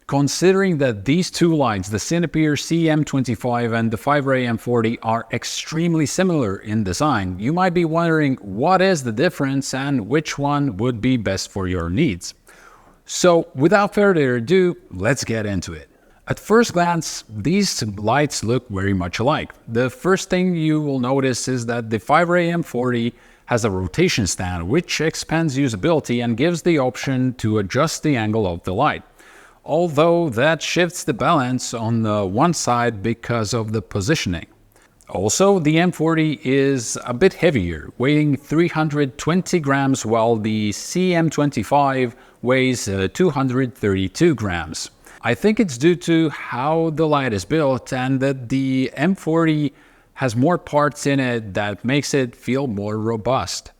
Considering that these two lights, the Cinepeer CM25 and the Fiveray M40, are extremely similar in design, you might be wondering what is the difference and which one would be best for your needs. So without further ado, let's get into it. At first glance, these lights look very much alike. The first thing you will notice is that the Fiveray M40 has a rotation stand which expands usability and gives the option to adjust the angle of the light. Although that shifts the balance on the one side because of the positioning. Also, the M40 is a bit heavier, weighing 320 grams, while the CM25 weighs 232 grams. I think it's due to how the light is built and that the M40 has more parts in it that makes it feel more robust.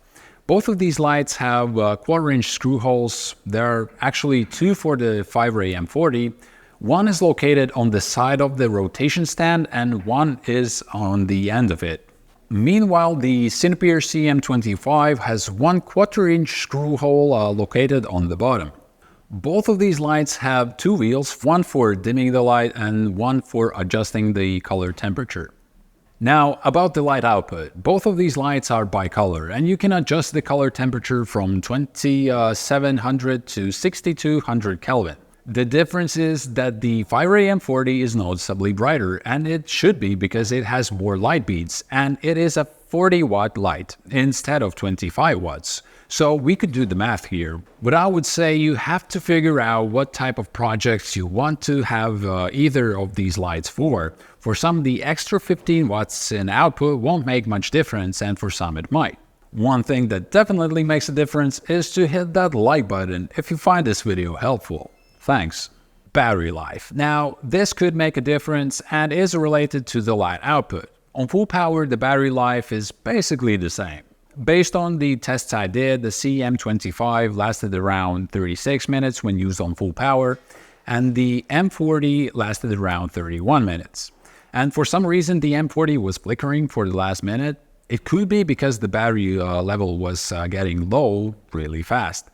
Both of these lights have quarter-inch screw holes. There are actually two for the Fiveray M40. One is located on the side of the rotation stand and one is on the end of it. Meanwhile, the Cinepeer CM25 has one quarter-inch screw hole located on the bottom. Both of these lights have two wheels, one for dimming the light and one for adjusting the color temperature. Now, about the light output, both of these lights are bicolor and you can adjust the color temperature from 2700 to 6200 Kelvin. The difference is that the Fiveray M40 is noticeably brighter, and it should be because it has more light beats and it is a 40 watt light instead of 25 watts. So we could do the math here, but I would say you have to figure out what type of projects you want to have either of these lights for. For some, the extra 15 watts in output won't make much difference, and for some it might. One thing that definitely makes a difference is to hit that like button if you find this video helpful. Thanks. Battery life. Now, this could make a difference and is related to the light output. On full power, the battery life is basically the same. Based on the tests I did, the CM25 lasted around 36 minutes when used on full power, and the M40 lasted around 31 minutes. And for some reason, the M40 was flickering for the last minute. It could be because the battery level was getting low really fast.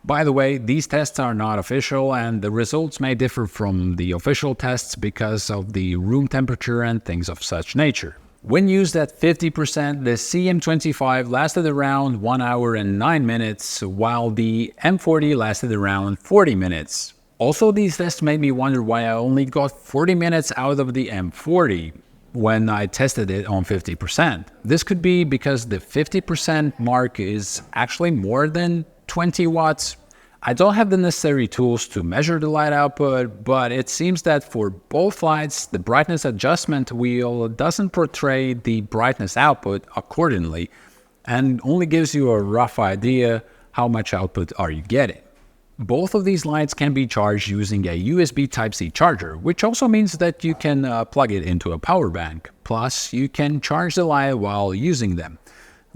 By the way, these tests are not official and the results may differ from the official tests because of the room temperature and things of such nature. When used at 50%, the CM25 lasted around 1 hour and 9 minutes, while the M40 lasted around 40 minutes. Also, these tests made me wonder why I only got 40 minutes out of the M40 when I tested it on 50%. This could be because the 50% mark is actually more than 20 watts. I don't have the necessary tools to measure the light output, but it seems that for both lights, the brightness adjustment wheel doesn't portray the brightness output accordingly and only gives you a rough idea how much output are you getting. Both of these lights can be charged using a USB Type-C charger, which also means that you can plug it into a power bank. Plus, you can charge the light while using them.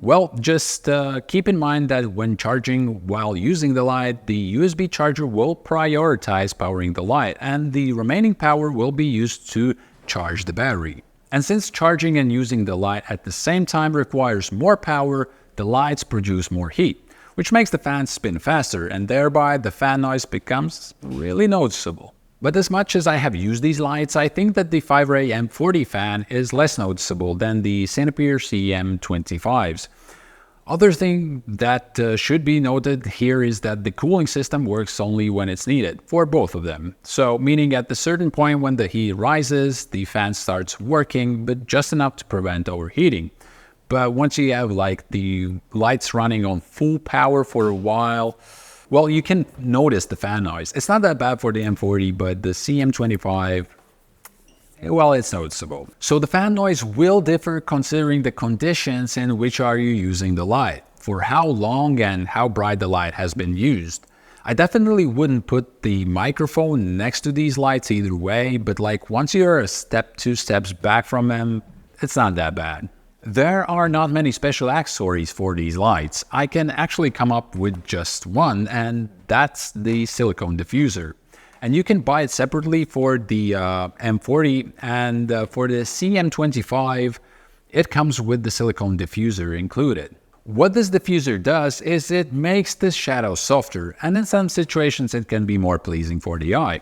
Well, just keep in mind that when charging while using the light, the USB charger will prioritize powering the light, and the remaining power will be used to charge the battery. And since charging and using the light at the same time requires more power, the lights produce more heat, which makes the fans spin faster, and thereby the fan noise becomes really noticeable. But as much as I have used these lights, I think that the Fiveray M40 fan is less noticeable than the Cinepeer CM25s. Other thing that should be noted here is that the cooling system works only when it's needed, for both of them. So, meaning at a certain point when the heat rises, the fan starts working, but just enough to prevent overheating. But once you have like the lights running on full power for a while, well, you can notice the fan noise. It's not that bad for the M40, but the CM25, well, it's noticeable. So the fan noise will differ considering the conditions in which are you using the light, for how long and how bright the light has been used. I definitely wouldn't put the microphone next to these lights either way, but like once you're two steps back from them, it's not that bad. There are not many special accessories for these lights. I can actually come up with just one, and that's the silicone diffuser. And you can buy it separately for the M40, and for the CM25, it comes with the silicone diffuser included. What this diffuser does is it makes the shadow softer, and in some situations it can be more pleasing for the eye.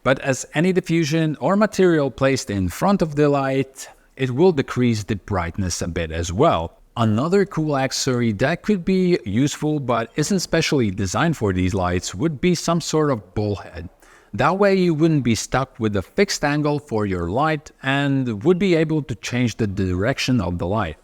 But as any diffusion or material placed in front of the light, it will decrease the brightness a bit as well. Another cool accessory that could be useful but isn't specially designed for these lights would be some sort of bullhead. That way you wouldn't be stuck with a fixed angle for your light and would be able to change the direction of the light.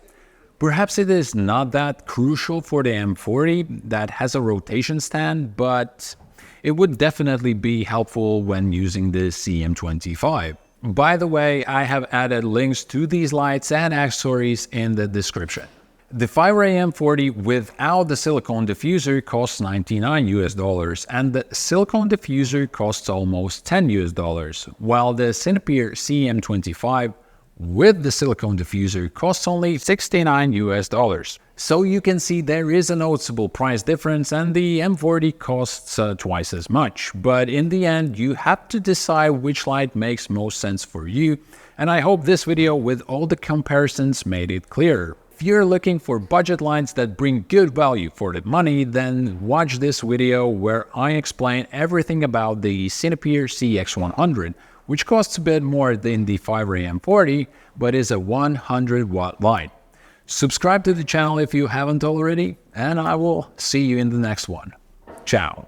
Perhaps it is not that crucial for the M40 that has a rotation stand, but it would definitely be helpful when using the CM25. By the way, I have added links to these lights and accessories in the description. The Fiveray M40 without the silicone diffuser costs $99 and the silicone diffuser costs almost $10, while the Cinepeer CM25 with the silicone diffuser costs only $69. So you can see there is a noticeable price difference and the M40 costs twice as much. But in the end, you have to decide which light makes most sense for you. And I hope this video with all the comparisons made it clearer. If you're looking for budget lights that bring good value for the money, then watch this video where I explain everything about the Cinepeer CX100, which costs a bit more than the Fiveray M40, but is a 100 watt light. Subscribe to the channel if you haven't already, and I will see you in the next one. Ciao.